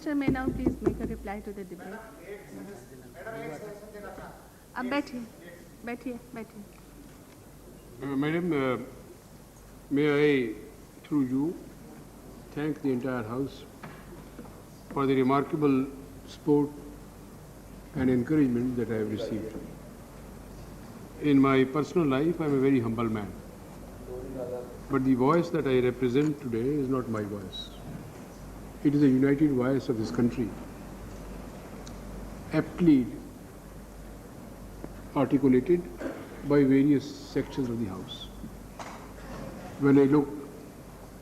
Sir, may now please make a reply to the debate. अब बैठिए बैठिए बैठिए. Madam, may I, through you, thank the entire House for the remarkable support and encouragement that I have received. In my personal life, I am a very humble man. But the voice that I represent today is not my voice. It is a united voice of this country, aptly articulated by various sections of the House. When I look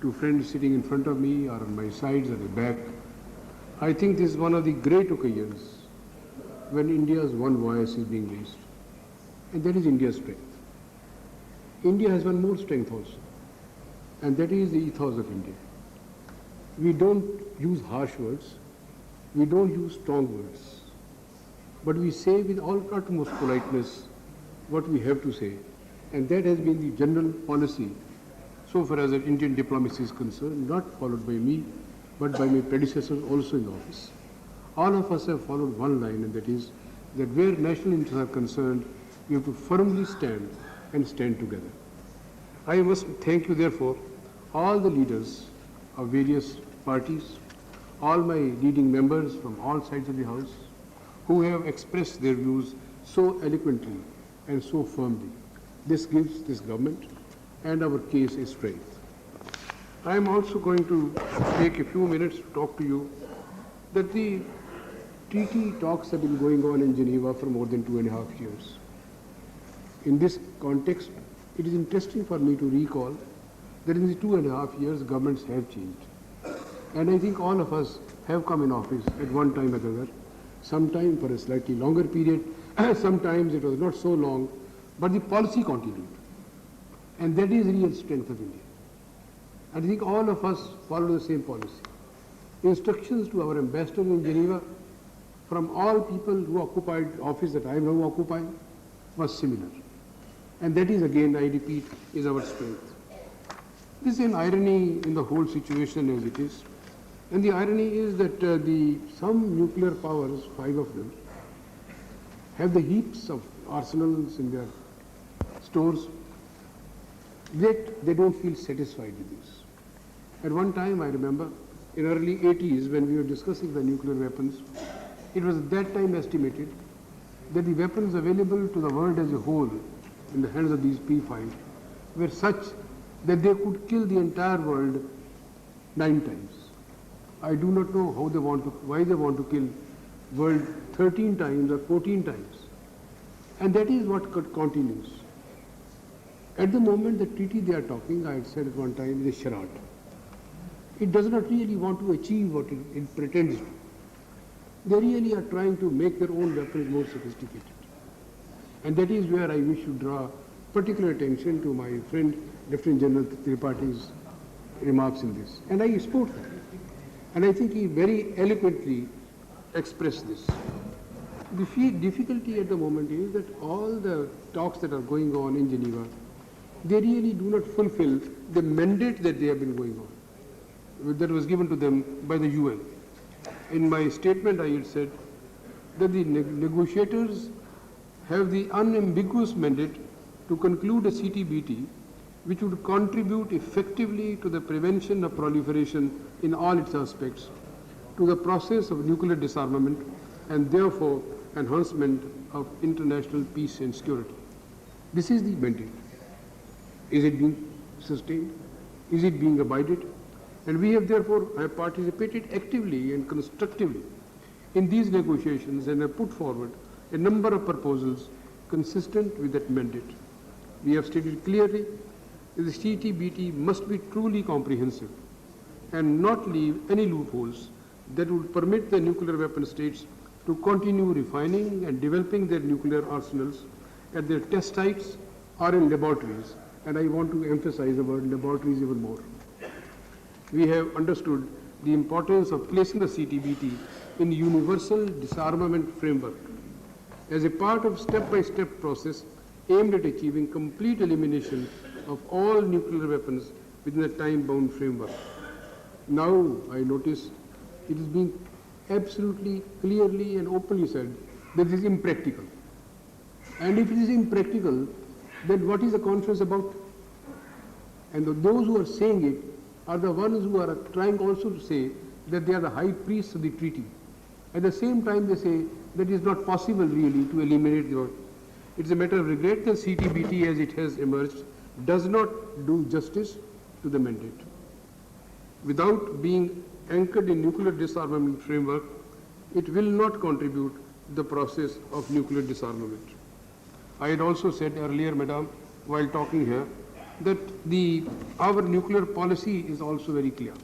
to friends sitting in front of me or on my sides or the back, I think this is one of the great occasions when India's one voice is being raised. And that is India's strength. India has one more strength also, and that is the ethos of India. We don't use harsh words, we don't use strong words, but we say with all utmost politeness what we have to say, and that has been the general policy so far as Indian diplomacy is concerned, not followed by me, but by my predecessors also in office. All of us have followed one line, and that is that where national interests are concerned, we have to firmly stand and stand together. I must thank you, therefore, all the leaders of various parties, all my leading members from all sides of the House, who have expressed their views so eloquently and so firmly. This gives this government and our case a strength. I am also going to take a few minutes to talk to you that the treaty talks have been going on in Geneva for more than 2.5 years. In this context, it is interesting for me to recall that in the 2.5 years, governments have changed. And I think all of us have come in office at one time or another, sometime for a slightly longer period, sometimes it was not so long, but the policy continued. And that is the real strength of India. And I think all of us follow the same policy. Instructions to our ambassador in Geneva from all people who occupied office that I am now occupying was similar. And that is, again, I repeat, is our strength. This is an irony in the whole situation as it is. And the irony is that some nuclear powers, 5 of them, have the heaps of arsenals in their stores, yet they don't feel satisfied with this. At one time, I remember, in early 80s, when we were discussing the nuclear weapons, it was at that time estimated that the weapons available to the world as a whole in the hands of these P5 were such that they could kill the entire world 9 times. I do not know how they want to, why they want to kill world 13 times or 14 times. And that is what continues. At the moment, the treaty they are talking, I had said at one time, is a charade. It does not really want to achieve what it pretends to. They really are trying to make their own weapons more sophisticated. And that is where I wish to draw particular attention to my friend, Lieutenant General Tripaঠি's remarks in this. And I support that. And I think he very eloquently expressed this. The difficulty at the moment is that all the talks that are going on in Geneva, they really do not fulfill the mandate that they have been going on, that was given to them by the UN. In my statement, I had said that the negotiators have the unambiguous mandate to conclude a CTBT which would contribute effectively to the prevention of proliferation in all its aspects, to the process of nuclear disarmament, and therefore enhancement of international peace and security. This is the mandate. Is it being sustained? Is it being abided? And we have therefore participated actively and constructively in these negotiations and have put forward a number of proposals consistent with that mandate. We have stated clearly that the CTBT must be truly comprehensive and not leave any loopholes that would permit the nuclear weapon states to continue refining and developing their nuclear arsenals at their test sites or in laboratories. And I want to emphasize the word laboratories even more. We have understood the importance of placing the CTBT in universal disarmament framework as a part of step-by-step process aimed at achieving complete elimination of all nuclear weapons within a time-bound framework. Now, I notice it is being absolutely clearly and openly said that this is impractical. And if it is impractical, then what is the conference about? And those who are saying it are the ones who are trying also to say that they are the high priests of the treaty. At the same time, they say that it is not possible really to eliminate the. It's a matter of regret that CTBT, as it has emerged, does not do justice to the mandate. Without being anchored in nuclear disarmament framework, it will not contribute to the process of nuclear disarmament. I had also said earlier, Madam, while talking here, that our nuclear policy is also very clear.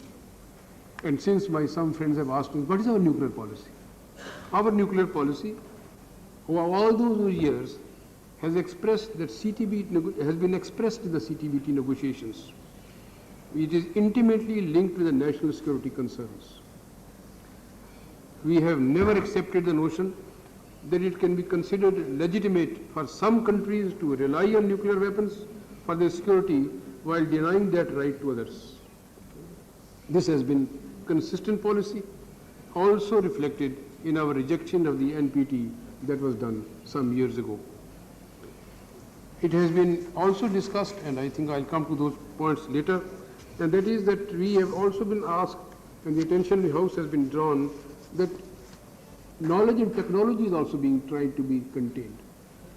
And since some friends have asked me, what is our nuclear policy? Our nuclear policy, over all those years, has expressed that has been expressed in the CTBT negotiations. It is intimately linked with the national security concerns. We have never accepted the notion that it can be considered legitimate for some countries to rely on nuclear weapons for their security while denying that right to others. This has been consistent policy, also reflected in our rejection of the NPT that was done some years ago. It has been also discussed, and I think I'll come to those points later, and that is that we have also been asked, and the attention of the House has been drawn, that knowledge and technology is also being tried to be contained.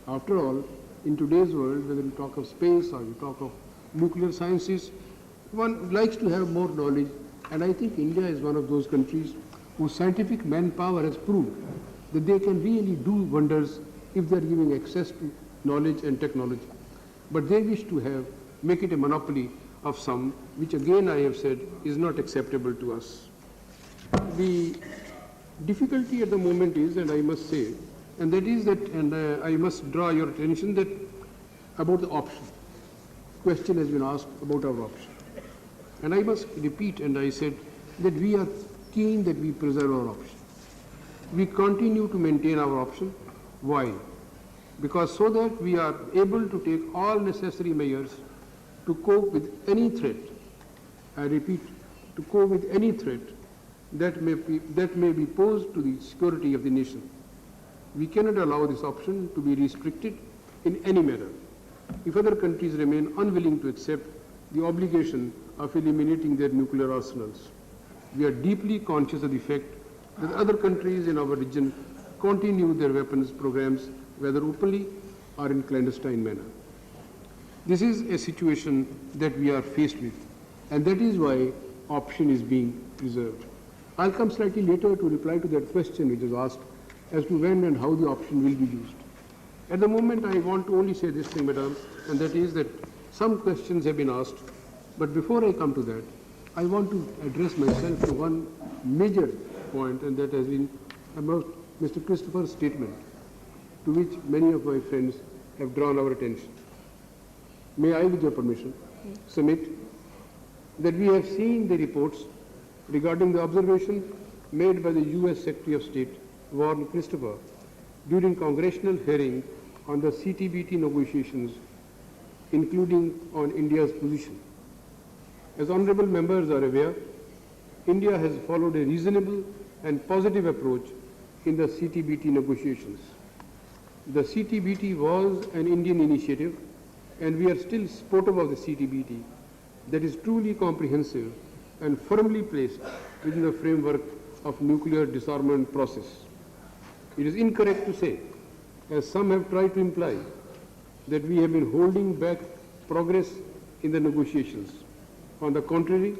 After all, in today's world, whether we talk of space or we talk of nuclear sciences, one likes to have more knowledge, and I think India is one of those countries whose scientific manpower has proved that they can really do wonders if they are giving access to knowledge and technology. But they wish to make it a monopoly of some, which again I have said is not acceptable to us. The difficulty at the moment is, and I must say, and that is that, and I must draw your attention that about the option. Question has been asked about our option. And I must repeat, and I said that we are keen that we preserve our option. We continue to maintain our option. Why? Because so that we are able to take all necessary measures to cope with any threat. I repeat, to cope with any threat that may be posed to the security of the nation. We cannot allow this option to be restricted in any manner if other countries remain unwilling to accept the obligation of eliminating their nuclear arsenals. We are deeply conscious of the fact that other countries in our region continue their weapons programs, whether openly or in clandestine manner. This is a situation that we are faced with, and that is why option is being preserved. I'll come slightly later to reply to that question which was asked as to when and how the option will be used. At the moment, I want to only say this thing, Madam, and that is that some questions have been asked, but before I come to that, I want to address myself to one major point, and that has been about Mr. Christopher's statement, to which many of my friends have drawn our attention. May I, with your permission, submit that we have seen the reports regarding the observation made by the US Secretary of State, Warren Christopher, during congressional hearing on the CTBT negotiations, including on India's position. As honorable members are aware, India has followed a reasonable and positive approach in the CTBT negotiations. The CTBT was an Indian initiative, and we are still supportive of the CTBT that is truly comprehensive and firmly placed within the framework of nuclear disarmament process. It is incorrect to say, as some have tried to imply, that we have been holding back progress in the negotiations. On the contrary,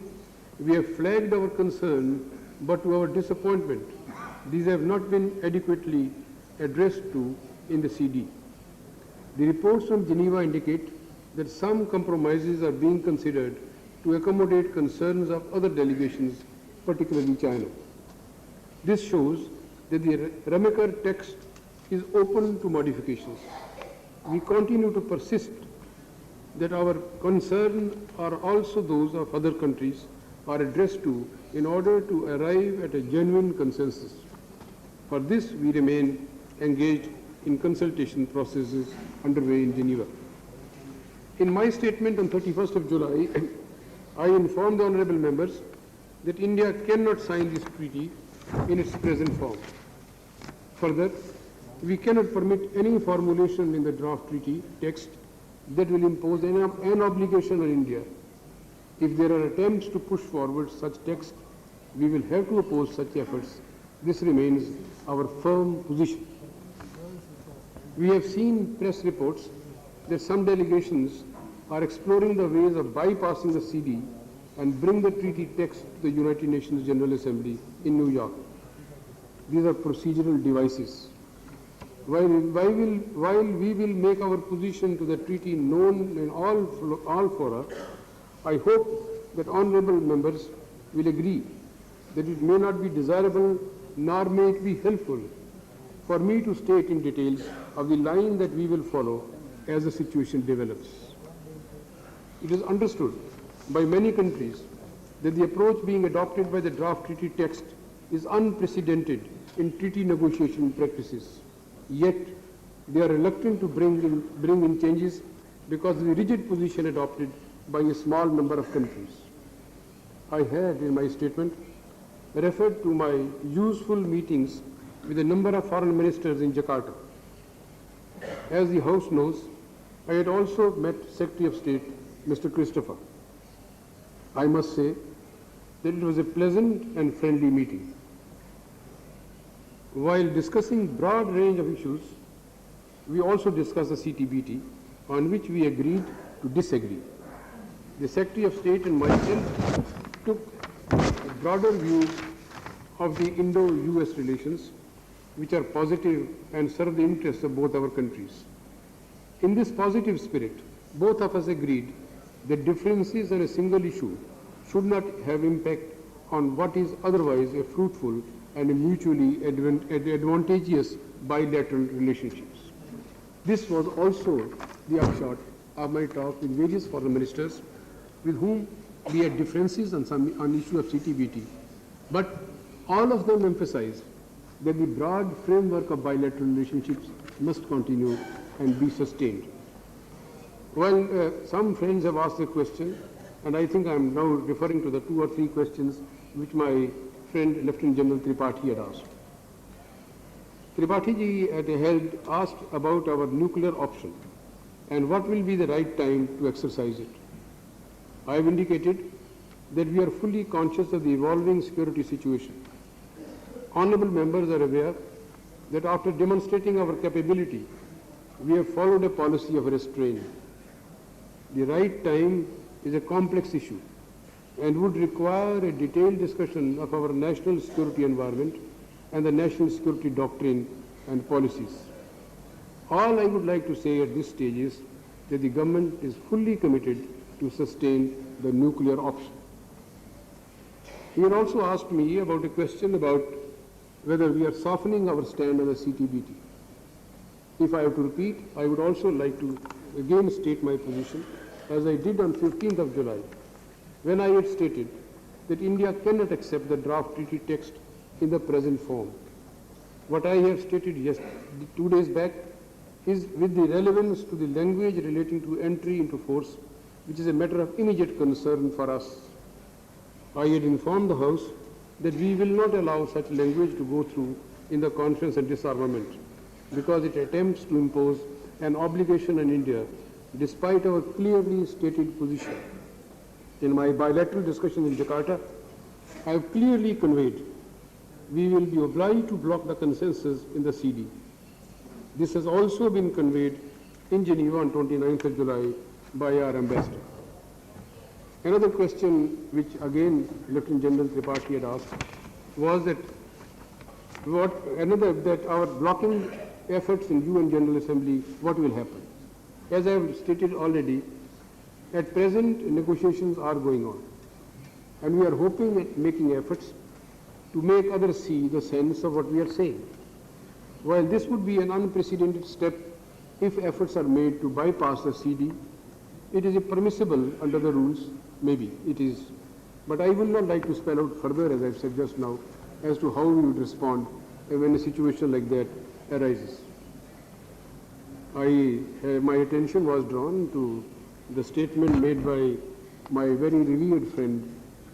we have flagged our concern, but to our disappointment, these have not been adequately addressed to in the CD. The reports from Geneva indicate that some compromises are being considered to accommodate concerns of other delegations, particularly China. This shows that the Ramakar text is open to modifications. We continue to persist that our concerns are also those of other countries are addressed to in order to arrive at a genuine consensus. For this, we remain engaged in consultation processes underway in Geneva. In my statement on 31st of July, I informed the honorable members that India cannot sign this treaty in its present form. Further, we cannot permit any formulation in the draft treaty text that will impose an obligation on India. If there are attempts to push forward such text, we will have to oppose such efforts. This remains our firm position. We have seen press reports that some delegations are exploring the ways of bypassing the CD and bring the treaty text to the United Nations General Assembly in New York. These are procedural devices. While we will make our position to the treaty known in all fora, I hope that honourable members will agree that it may not be desirable nor may it be helpful for me to state in details of the line that we will follow as the situation develops. It is understood by many countries that the approach being adopted by the draft treaty text is unprecedented in treaty negotiation practices. Yet, they are reluctant to bring in changes because of the rigid position adopted by a small number of countries. I had, in my statement, referred to my useful meetings with a number of foreign ministers in Jakarta. As the House knows, I had also met Secretary of State, Mr. Christopher. I must say that it was a pleasant and friendly meeting. While discussing broad range of issues, we also discussed the CTBT, on which we agreed to disagree. The Secretary of State and myself took a broader view of the Indo-US relations, which are positive and serve the interests of both our countries. In this positive spirit, both of us agreed that differences on a single issue should not have impact on what is otherwise a fruitful and a mutually advantageous bilateral relationships. This was also the upshot of my talk with various foreign ministers with whom we had differences on issue of CTBT, but all of them emphasized that the broad framework of bilateral relationships must continue and be sustained. Well, some friends have asked a question, and I think I am now referring to the 2 or 3 questions which my friend Lieutenant General Tripathi had asked. Tripathi ji had asked about our nuclear option and what will be the right time to exercise it. I have indicated that we are fully conscious of the evolving security situation. Honourable members are aware that after demonstrating our capability, we have followed a policy of restraint. The right time is a complex issue and would require a detailed discussion of our national security environment and the national security doctrine and policies. All I would like to say at this stage is that the government is fully committed to sustain the nuclear option. He had also asked me about a question about whether we are softening our stand on the CTBT. If I have to repeat, I would also like to again state my position, as I did on 15th of July, when I had stated that India cannot accept the draft treaty text in the present form. What I have stated 2 days back is with the relevance to the language relating to entry into force, which is a matter of immediate concern for us. I had informed the House that we will not allow such language to go through in the Conference on Disarmament because it attempts to impose an obligation on India despite our clearly stated position. In my bilateral discussion in Jakarta, I have clearly conveyed we will be obliged to block the consensus in the CD. This has also been conveyed in Geneva on 29th of July by our ambassador. Another question which again Lieutenant General Tripathi had asked was that our blocking efforts in UN General Assembly, what will happen? As I have stated already, at present negotiations are going on, and we are hoping at making efforts to make others see the sense of what we are saying. While this would be an unprecedented step if efforts are made to bypass the CD, it is permissible under the rules, maybe it is, but I will not like to spell out further, as I have said just now, as to how we would respond when a situation like that arises. My attention was drawn to the statement made by my very revered friend,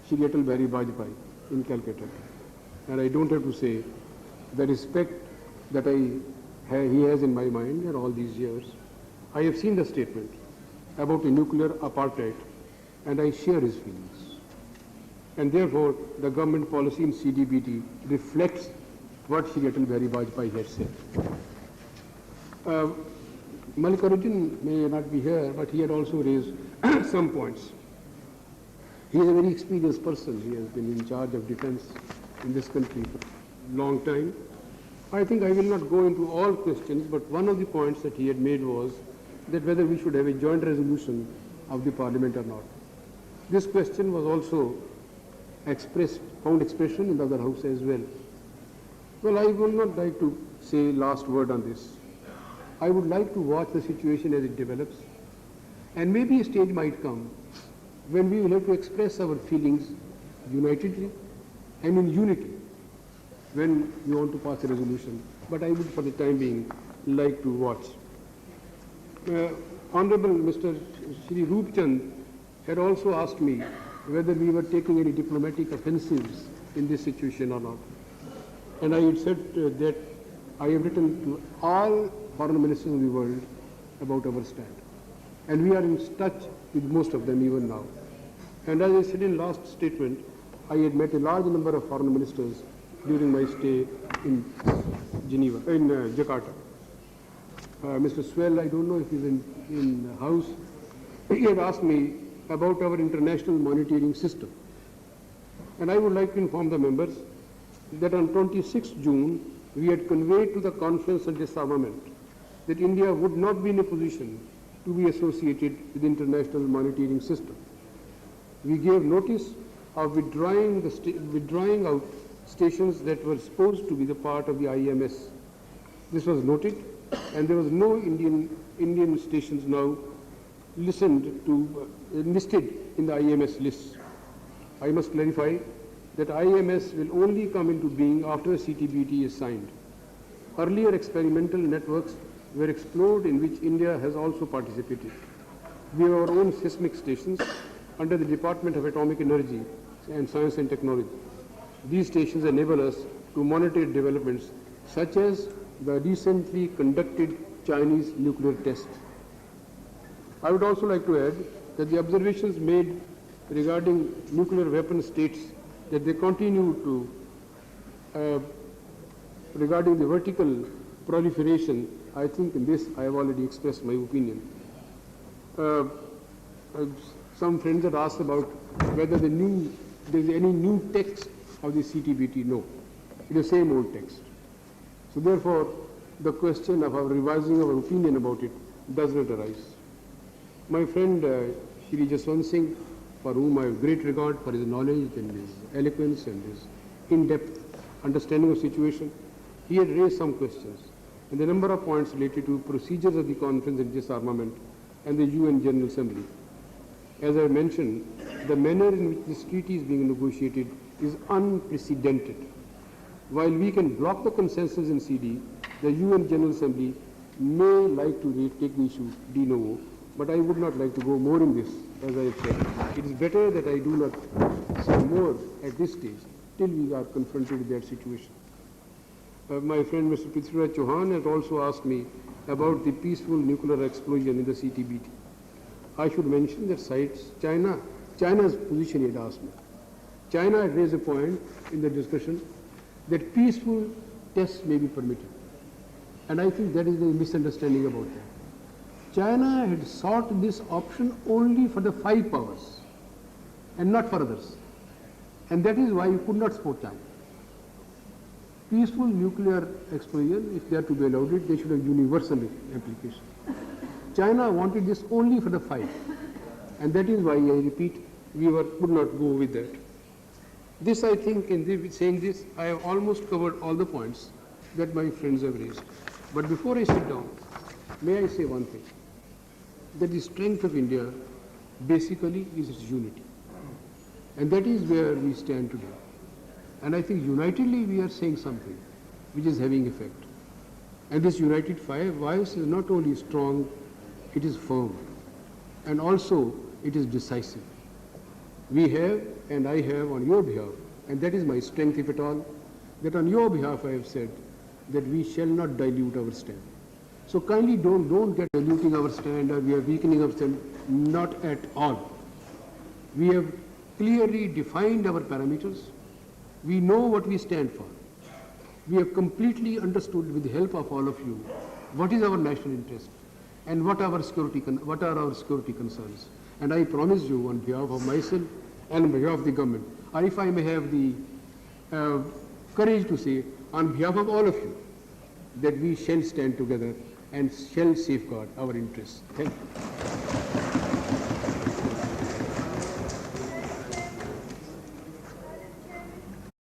Shri in Calcutta. and I don't have to say the respect that he has in my mind in all these years. I have seen the statement about a nuclear apartheid, and I share his feelings. And therefore, the government policy in CTBT reflects what Shri Atal Bihari Vajpayee had said. Malikaruddin may not be here, but he had also raised some points. He is a very experienced person. He has been in charge of defense in this country for a long time. I think I will not go into all questions, but one of the points that he had made was that whether we should have a joint resolution of the parliament or not. This question was also found expression in the other house as well. Well, I would not like to say last word on this. I would like to watch the situation as it develops, and maybe a stage might come when we will have to express our feelings unitedly and in unity when we want to pass a resolution. But I would, for the time being, like to watch. Honorable Mr. Shri Roopchand had also asked me whether we were taking any diplomatic offensives in this situation or not. And I had said that I have written to all foreign ministers of the world about our stand. And we are in touch with most of them even now. And as I said in last statement, I had met a large number of foreign ministers during my stay in Jakarta. Mr. Swell, I don't know if he's in the house, he had asked me about our international monitoring system. And I would like to inform the members that on 26th June, we had conveyed to the Conference on Disarmament that India would not be in a position to be associated with the international monitoring system. We gave notice of withdrawing out stations that were supposed to be the part of the IMS. This was noted, and there was no Indian stations now listed in the IMS list. I must clarify that IMS will only come into being after CTBT is signed. Earlier experimental networks were explored in which India has also participated. We have our own seismic stations under the Department of Atomic Energy and Science and Technology. These stations enable us to monitor developments such as the recently conducted Chinese nuclear test. I would also like to add that the observations made regarding nuclear weapon states that they continue to, regarding the vertical proliferation, I think in this I have already expressed my opinion. Some friends had asked about whether there is any new text of the CTBT. No, it is the same old text. So therefore, the question of our revising our opinion about it does not arise. My friend Shri Jaswant Singh, for whom I have great regard for his knowledge and his eloquence and his in-depth understanding of situation, he had raised some questions, and a number of points related to procedures of the Conference on Disarmament and the UN General Assembly. As I mentioned, the manner in which this treaty is being negotiated is unprecedented. While we can block the consensus in CD, the UN General Assembly may like to take the issue de novo, but I would not like to go more in this, as I have said. It is better that I do not say more at this stage till we are confronted with that situation. My friend Mr. Prithviraj Chauhan has also asked me about the peaceful nuclear explosion in the CTBT. I should mention that China's position he had asked me. China had raised a point in the discussion that peaceful tests may be permitted. And I think that is the misunderstanding about that. China had sought this option only for the 5 powers and not for others. And that is why you could not support China. Peaceful nuclear explosion, if they are to be allowed it, they should have universal application. China wanted this only for the 5. And that is why, I repeat, we could not go with that. This, I think, in saying this, I have almost covered all the points that my friends have raised. But before I sit down, may I say one thing, that the strength of India basically is its unity. And that is where we stand today. And I think unitedly we are saying something which is having effect. And this united voice is not only strong, it is firm. And also it is decisive. We have, and I have on your behalf, and that is my strength if at all, that on your behalf I have said that we shall not dilute our stand. So kindly don't get diluting our stand or we are weakening our stand, not at all. We have clearly defined our parameters. We know what we stand for. We have completely understood with the help of all of you what is our national interest and what are our security concerns. And I promise you on behalf of myself and on behalf of the government, or if I may have the courage to say on behalf of all of you, that we shall stand together and shall safeguard our interests. Thank you.